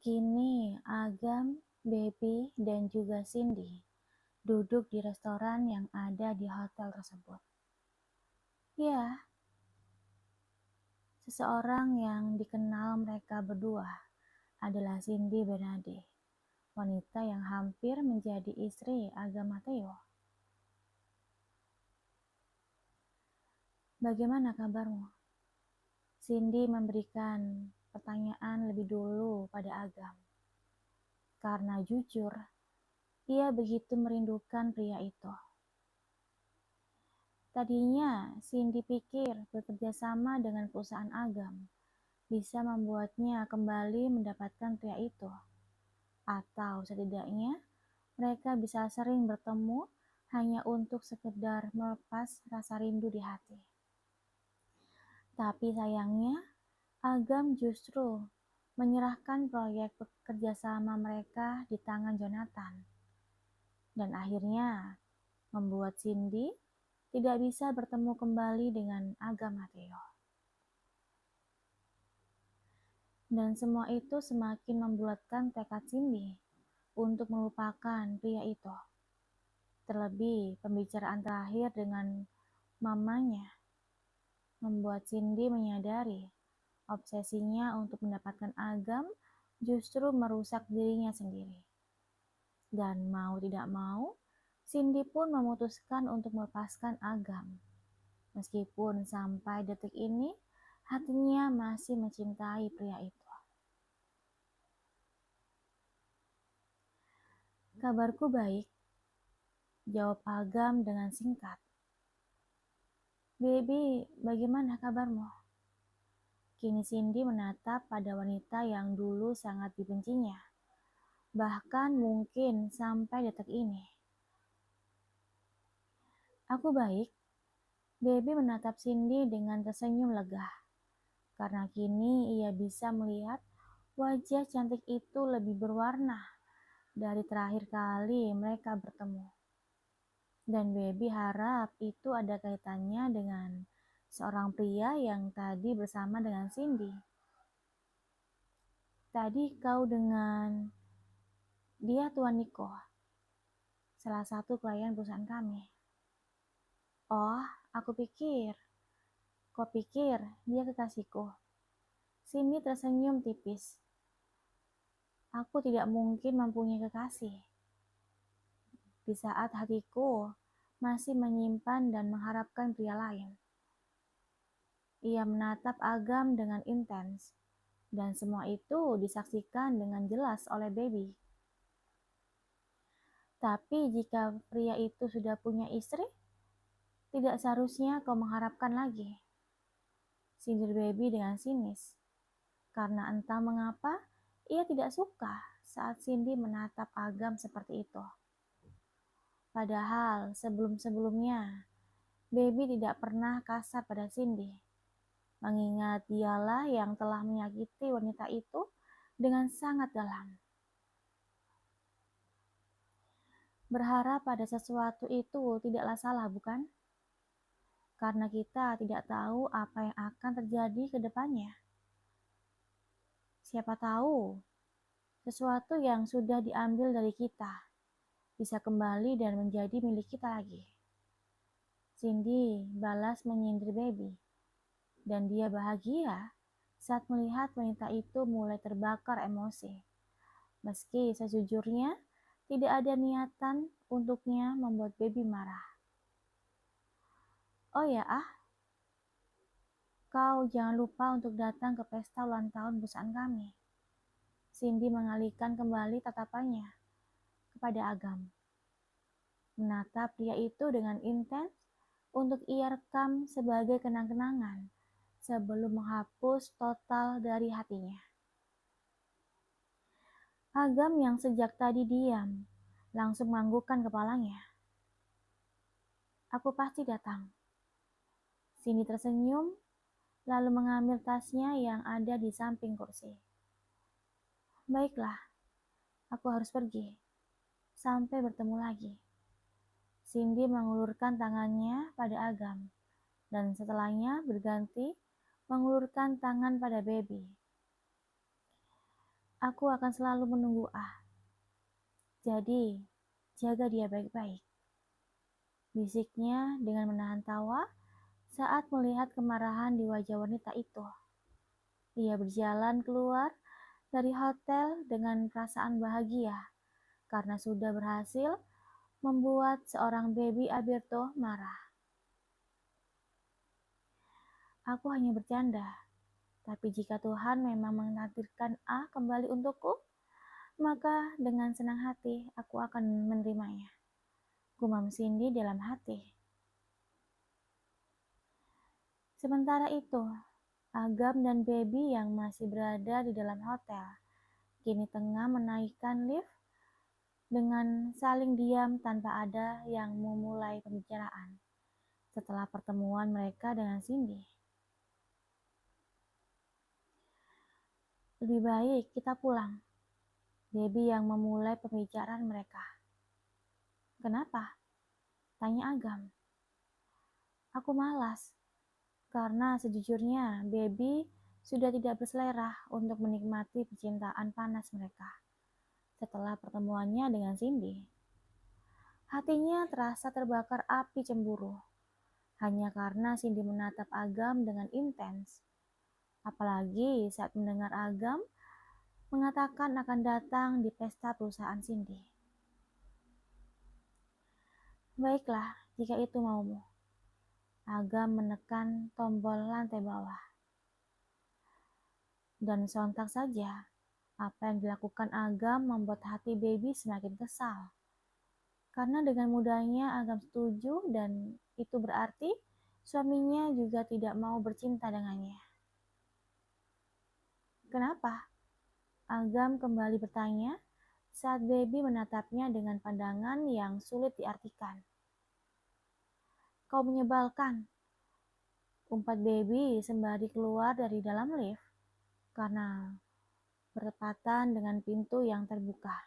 Kini Agam, Baby, dan juga Cindy duduk di restoran yang ada di hotel tersebut. Ya, seseorang yang dikenal mereka berdua adalah Cindy Bernade, wanita yang hampir menjadi istri Agam Mateo. Bagaimana kabarmu? Cindy memberikan pertanyaan lebih dulu pada Agam. Karena jujur, ia begitu merindukan pria itu. Tadinya, Cindy pikir bekerja sama dengan perusahaan Agam bisa membuatnya kembali mendapatkan pria itu. Atau setidaknya, mereka bisa sering bertemu hanya untuk sekedar melepas rasa rindu di hati. Tapi sayangnya, Agam justru menyerahkan proyek kerjasama mereka di tangan Jonathan. Dan akhirnya membuat Cindy tidak bisa bertemu kembali dengan Agam Mateo. Dan semua itu semakin membulatkan tekad Cindy untuk melupakan pria itu. Terlebih pembicaraan terakhir dengan mamanya membuat Cindy menyadari obsesinya untuk mendapatkan Agam justru merusak dirinya sendiri. Dan mau tidak mau, Cindy pun memutuskan untuk melepaskan Agam. Meskipun sampai detik ini, hatinya masih mencintai pria itu. Kabarku baik, jawab Agam dengan singkat. Baby, bagaimana kabarmu? Kini Cindy menatap pada wanita yang dulu sangat dibencinya. Bahkan mungkin sampai detik ini. Aku baik. Baby menatap Cindy dengan tersenyum lega. Karena kini ia bisa melihat wajah cantik itu lebih berwarna dari terakhir kali mereka bertemu. Dan Baby harap itu ada kaitannya dengan seorang pria yang tadi bersama dengan Cindy. Tadi kau dengan dia Tuan Niko, salah satu klien perusahaan kami. Oh, kau pikir dia kekasihku. Cindy tersenyum tipis. Aku tidak mungkin mempunyai kekasih. Di saat hatiku masih menyimpan dan mengharapkan pria lain. Ia menatap Agam dengan intens, dan semua itu disaksikan dengan jelas oleh Baby. Tapi jika pria itu sudah punya istri, tidak seharusnya kau mengharapkan lagi. Sindir Baby dengan sinis. Karena entah mengapa, ia tidak suka saat Cindy menatap Agam seperti itu. Padahal sebelum-sebelumnya, Baby tidak pernah kasar pada Cindy. Mengingat dialah yang telah menyakiti wanita itu dengan sangat dalam. Berharap pada sesuatu itu tidaklah salah, bukan? Karena kita tidak tahu apa yang akan terjadi ke depannya. Siapa tahu, sesuatu yang sudah diambil dari kita bisa kembali dan menjadi milik kita lagi. Cindy balas menyindir Baby, dan dia bahagia saat melihat wanita itu mulai terbakar emosi. Meski sejujurnya tidak ada niatan untuknya membuat Baby marah. Oh ya kau jangan lupa untuk datang ke pesta ulang tahun perusahaan kami. Cindy mengalihkan kembali tatapannya kepada Agam. Menatap pria itu dengan intens untuk ia rekam sebagai kenang-kenangan sebelum menghapus total dari hatinya. Agam yang sejak tadi diam, langsung menganggukkan kepalanya. Aku pasti datang. Cindy tersenyum, lalu mengambil tasnya yang ada di samping kursi. Baiklah, aku harus pergi. Sampai bertemu lagi. Cindy mengulurkan tangannya pada Agam, dan setelahnya berganti mengulurkan tangan pada Baby. Aku akan selalu menunggu Jadi, jaga dia baik-baik. Bisiknya dengan menahan tawa saat melihat kemarahan di wajah wanita itu. Ia berjalan keluar dari hotel dengan perasaan bahagia karena sudah berhasil membuat seorang baby Alberto marah. Aku hanya bercanda, tapi jika Tuhan memang menakdirkan kembali untukku, maka dengan senang hati aku akan menerimanya. Gumam Cindy dalam hati. Sementara itu, Agam dan Baby yang masih berada di dalam hotel, kini tengah menaikkan lift dengan saling diam tanpa ada yang memulai pembicaraan setelah pertemuan mereka dengan Cindy. Lebih baik kita pulang. Baby yang memulai pembicaraan mereka. Kenapa? Tanya Agam. Aku malas, karena sejujurnya Baby sudah tidak berselera untuk menikmati percintaan panas mereka setelah pertemuannya dengan Cindy. Hatinya terasa terbakar api cemburu, hanya karena Cindy menatap Agam dengan intens. Apalagi saat mendengar Agam mengatakan akan datang di pesta perusahaan Cindy. Baiklah, jika itu maumu. Agam menekan tombol lantai bawah. Dan sontak saja, apa yang dilakukan Agam membuat hati Baby semakin kesal. Karena dengan mudahnya Agam setuju dan itu berarti suaminya juga tidak mau bercinta dengannya. Kenapa? Agam kembali bertanya saat Baby menatapnya dengan pandangan yang sulit diartikan. Kau menyebalkan, umpat Baby sembari keluar dari dalam lift karena bertepatan dengan pintu yang terbuka.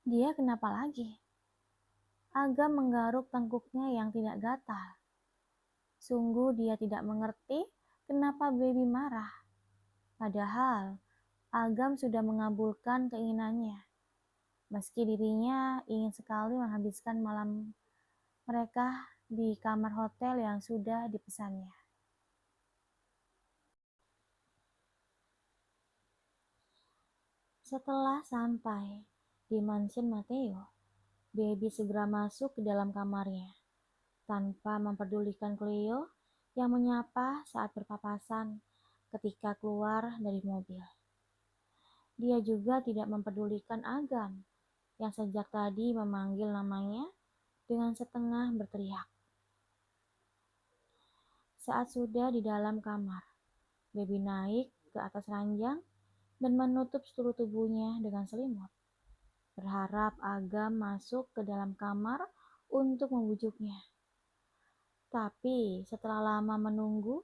Dia kenapa lagi? Agam menggaruk tengkuknya yang tidak gatal. Sungguh dia tidak mengerti kenapa Baby marah. Padahal Agam sudah mengabulkan keinginannya. Meski dirinya ingin sekali menghabiskan malam mereka di kamar hotel yang sudah dipesannya. Setelah sampai di mansion Matteo, Baby segera masuk ke dalam kamarnya tanpa mempedulikan Cleo yang menyapa saat berpapasan ketika keluar dari mobil. Dia juga tidak mempedulikan Agam yang sejak tadi memanggil namanya dengan setengah berteriak. Saat sudah di dalam kamar, Baby naik ke atas ranjang dan menutup seluruh tubuhnya dengan selimut, berharap Agam masuk ke dalam kamar untuk membujuknya. Tapi setelah lama menunggu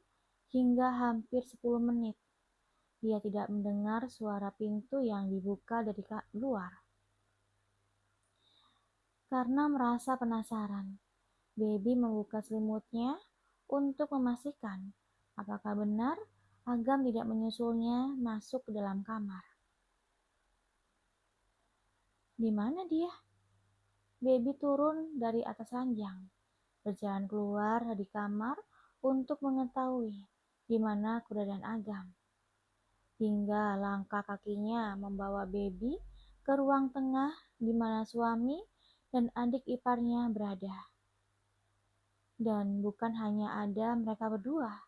hingga hampir 10 menit, dia tidak mendengar suara pintu yang dibuka dari luar. Karena merasa penasaran, Baby membuka selimutnya untuk memastikan apakah benar Agam tidak menyusulnya masuk ke dalam kamar. Di mana dia? Baby turun dari atas ranjang, berjalan keluar dari kamar untuk mengetahui di mana keberadaan Agam. Hingga langkah kakinya membawa Baby ke ruang tengah di mana suami dan adik iparnya berada. Dan bukan hanya ada mereka berdua.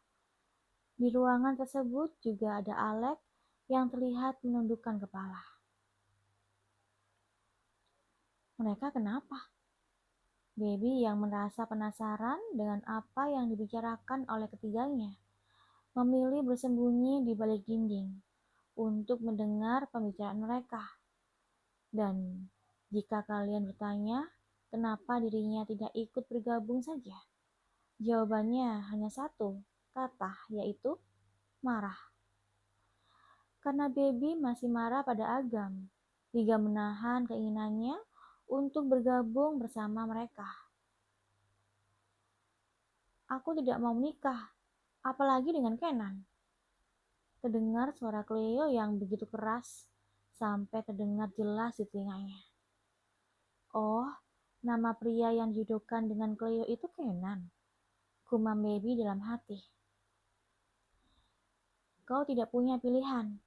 Di ruangan tersebut juga ada Alex yang terlihat menundukkan kepala. Mereka kenapa? Baby yang merasa penasaran dengan apa yang dibicarakan oleh ketiganya, memilih bersembunyi di balik dinding untuk mendengar pembicaraan mereka. Dan jika kalian bertanya kenapa dirinya tidak ikut bergabung saja, jawabannya hanya satu kata, yaitu marah. Karena Baby masih marah pada Agam hingga menahan keinginannya untuk bergabung bersama mereka. Aku tidak mau menikah, apalagi dengan Kenan. terdengar suara Cleo yang begitu keras sampai terdengar jelas di telinganya. Oh, nama pria yang dijodohkan dengan Cleo itu Kenan, gumam Baby dalam hati. Kau tidak punya pilihan.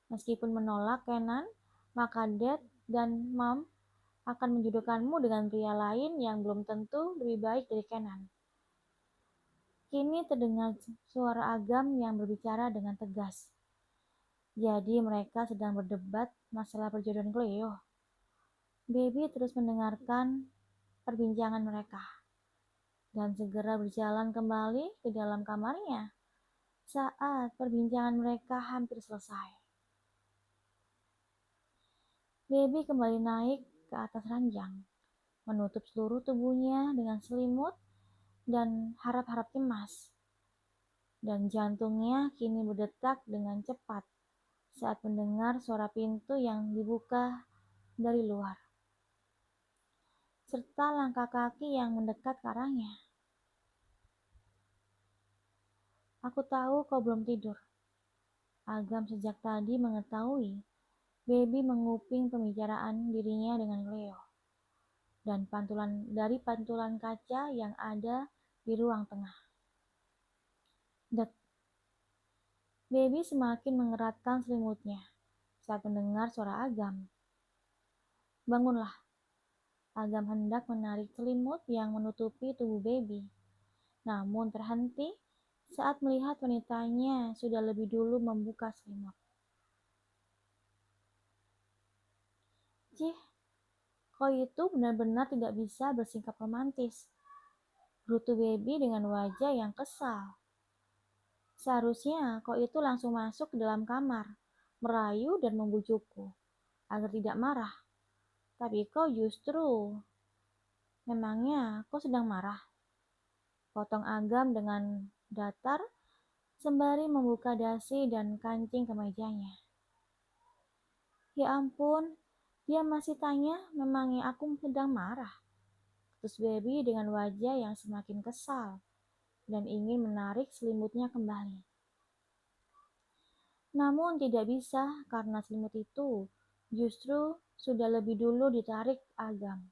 Meskipun menolak Kenan, maka Dad dan Mom akan menjodohkanmu dengan pria lain yang belum tentu lebih baik dari Kenan. Kini terdengar suara Agam yang berbicara dengan tegas. Jadi mereka sedang berdebat masalah perjodohan Cleo. Baby terus mendengarkan perbincangan mereka dan segera berjalan kembali ke dalam kamarnya saat perbincangan mereka hampir selesai. Baby kembali naik ke atas ranjang, menutup seluruh tubuhnya dengan selimut dan harap-harap cemas. Dan jantungnya kini berdetak dengan cepat saat mendengar suara pintu yang dibuka dari luar, serta langkah kaki yang mendekat ke arahnya. Aku tahu kau belum tidur. Agam sejak tadi mengetahui Baby menguping pembicaraan dirinya dengan Cleo dan pantulan kaca yang ada di ruang tengah. Dek, Baby semakin mengeratkan selimutnya saat mendengar suara Agam. Bangunlah. Agam hendak menarik selimut yang menutupi tubuh Baby, namun terhenti saat melihat wanitanya sudah lebih dulu membuka selimut. Cih, kau itu benar-benar tidak bisa bersikap romantis. Gerutu Baby dengan wajah yang kesal. Seharusnya kau itu langsung masuk ke dalam kamar, merayu dan membujukku agar tidak marah. Tapi kau justru... Memangnya kau sedang marah? Potong Agam dengan datar sembari membuka dasi dan kancing kemejanya. Ya ampun, dia masih tanya memangnya aku sedang marah. Terus Baby dengan wajah yang semakin kesal dan ingin menarik selimutnya kembali. Namun tidak bisa karena selimut itu justru sudah lebih dulu ditarik Agam.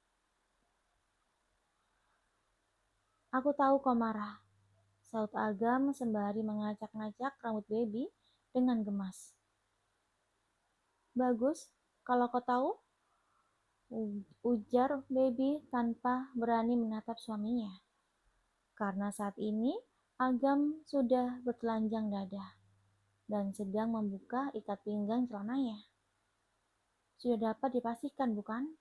Aku tahu kau marah, saut Agam sembari mengacak-ngacak rambut Baby dengan gemas. Bagus, kalau kau tahu, ujar Baby tanpa berani menatap suaminya. Karena saat ini Agam sudah bertelanjang dada dan sedang membuka ikat pinggang celananya. Sudah dapat dipastikan, bukan?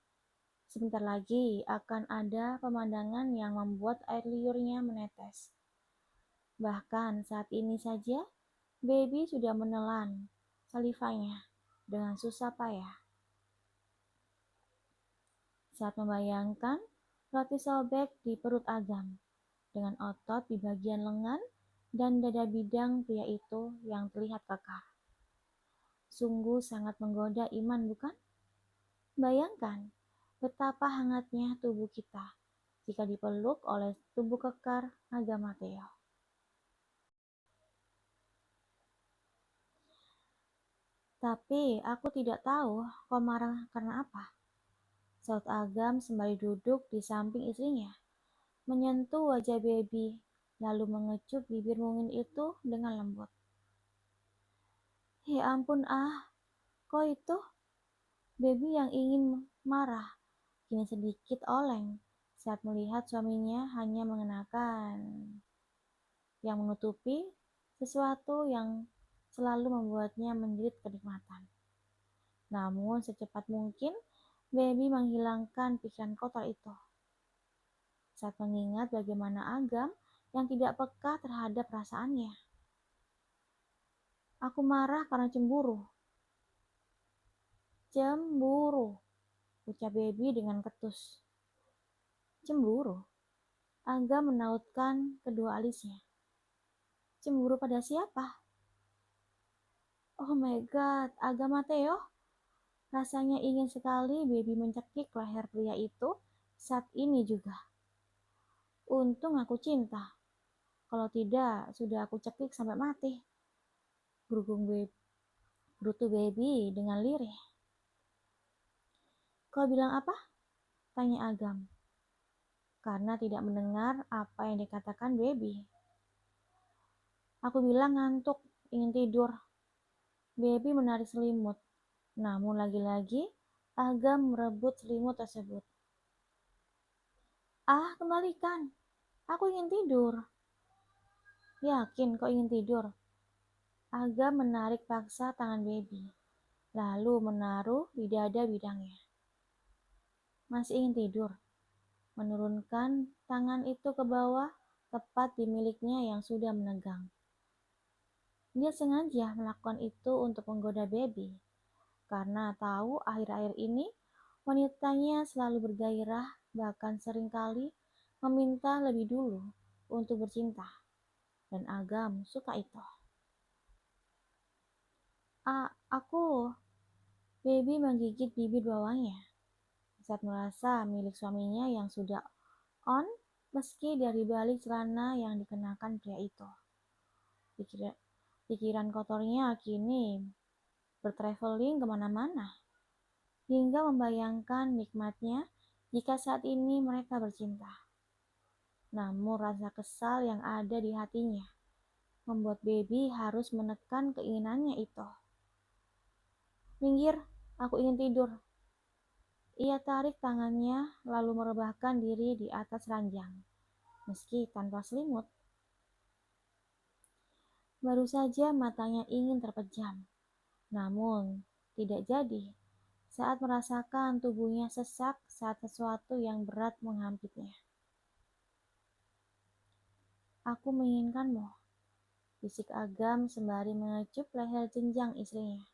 Sebentar lagi akan ada pemandangan yang membuat air liurnya menetes. Bahkan saat ini saja, Baby sudah menelan salivanya dengan susah payah. Saat membayangkan roti sobek di perut Agam, dengan otot di bagian lengan dan dada bidang pria itu yang terlihat kekar. Sungguh sangat menggoda iman, bukan? Bayangkan betapa hangatnya tubuh kita jika dipeluk oleh tubuh kekar Agam Mateo. Tapi aku tidak tahu kau marah karena apa. Saut Agam sembari duduk di samping istrinya, menyentuh wajah Baby, lalu mengecup bibir mungil itu dengan lembut. Ya ampun kau itu? Baby yang ingin marah kini sedikit oleng saat melihat suaminya hanya mengenakan yang menutupi sesuatu yang selalu membuatnya menjerit kenikmatan. Namun secepat mungkin Baby menghilangkan pikiran kotor itu saat mengingat bagaimana Agam yang tidak peka terhadap perasaannya. Aku marah karena cemburu. Cemburu, ucap Baby dengan ketus. Cemburu? Agam menautkan kedua alisnya. Cemburu pada siapa? Oh my god, Agam Mateo? Rasanya ingin sekali Baby mencekik leher pria itu saat ini juga. Untung aku cinta. Kalau tidak, sudah aku cekik sampai mati. Gerutu Baby dengan lirih. Kau bilang apa? Tanya Agam, karena tidak mendengar apa yang dikatakan Baby. Aku bilang ngantuk, ingin tidur. Baby menarik selimut, namun lagi-lagi Agam merebut selimut tersebut. Kembalikan. Aku ingin tidur. Yakin kau ingin tidur? Agam menarik paksa tangan Baby, lalu menaruh di dada bidangnya. Masih ingin tidur? Menurunkan tangan itu ke bawah, tepat di miliknya yang sudah menegang. Dia sengaja melakukan itu untuk menggoda Baby, karena tahu akhir-akhir ini wanitanya selalu bergairah, bahkan seringkali meminta lebih dulu untuk bercinta. Dan Agam suka itu. Aku. Baby menggigit bibir bawahnya saat merasa milik suaminya yang sudah on meski dari balik celana yang dikenakan pria itu. Pikiran kotornya kini bertraveling kemana-mana, hingga membayangkan nikmatnya jika saat ini mereka bercinta. Namun rasa kesal yang ada di hatinya membuat Baby harus menekan keinginannya itu. Minggir, aku ingin tidur. Ia tarik tangannya lalu merebahkan diri di atas ranjang, meski tanpa selimut. Baru saja matanya ingin terpejam, namun tidak jadi saat merasakan tubuhnya sesak saat sesuatu yang berat menghampirinya. Aku menginginkanmu, bisik Agam sembari mengecup leher jenjang istrinya,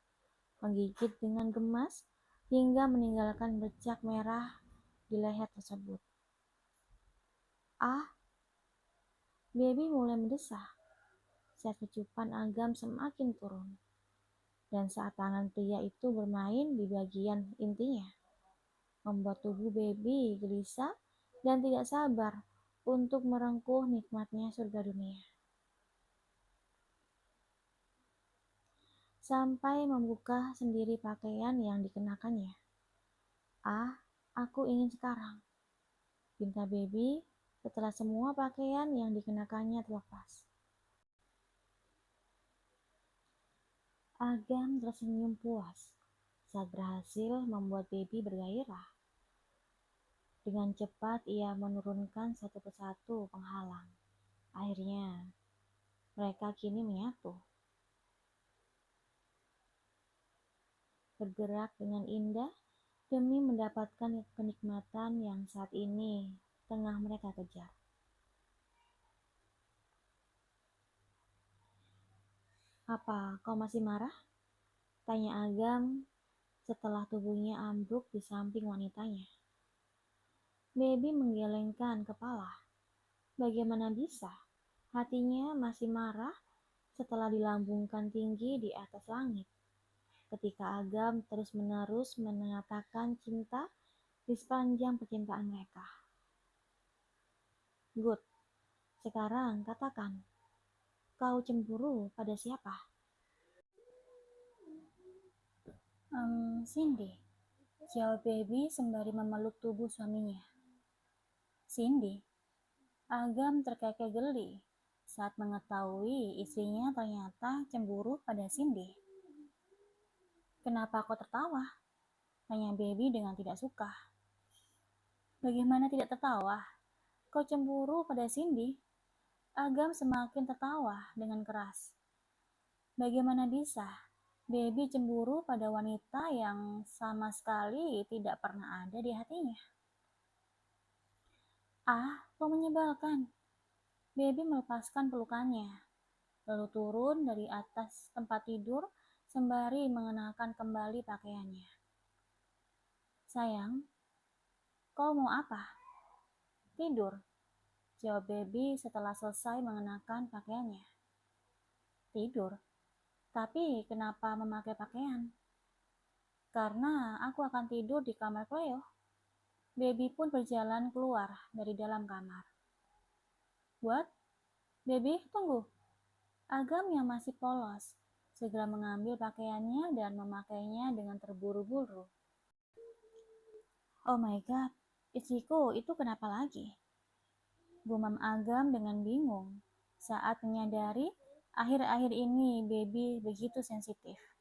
menggigit dengan gemas hingga meninggalkan bercak merah di leher tersebut. Baby mulai mendesah saat kecupan Agam semakin turun, dan saat tangan pria itu bermain di bagian intinya, membuat tubuh Baby gelisah dan tidak sabar untuk merengkuh nikmatnya surga dunia. Sampai membuka sendiri pakaian yang dikenakannya. Aku ingin sekarang, pinta Baby setelah semua pakaian yang dikenakannya terlepas. Agam tersenyum puas saat berhasil membuat Baby bergairah. Dengan cepat ia menurunkan satu persatu penghalang. Akhirnya, mereka kini menyatu. Bergerak dengan indah demi mendapatkan kenikmatan yang saat ini tengah mereka kejar. Apa kau masih marah? Tanya Agam setelah tubuhnya ambruk di samping wanitanya. Baby menggelengkan kepala. Bagaimana bisa? Hatinya masih marah setelah dilambungkan tinggi di atas langit. Ketika Agam terus-menerus menyatakan cinta di sepanjang percintaan mereka. Good, sekarang katakan, kau cemburu pada siapa? Cindy, jawab Baby sembari memeluk tubuh suaminya. Cindy, Agam terkekeh geli saat mengetahui istrinya ternyata cemburu pada Cindy. Kenapa kau tertawa? Tanya Baby dengan tidak suka. Bagaimana tidak tertawa? Kau cemburu pada Cindy? Agam semakin tertawa dengan keras. Bagaimana bisa? Baby cemburu pada wanita yang sama sekali tidak pernah ada di hatinya. Kau menyebalkan. Baby melepaskan pelukannya, lalu turun dari atas tempat tidur sembari mengenakan kembali pakaiannya. Sayang, kau mau apa? Tidur, jawab Baby setelah selesai mengenakan pakaiannya. Tidur? Tapi kenapa memakai pakaian? Karena aku akan tidur di kamar Cleo. Baby pun berjalan keluar dari dalam kamar. What? Baby, tunggu. Agam yang masih polos segera mengambil pakaiannya dan memakainya dengan terburu-buru. Oh my god, istriku itu kenapa lagi? Gumam Agam dengan bingung saat menyadari akhir-akhir ini baby begitu sensitif.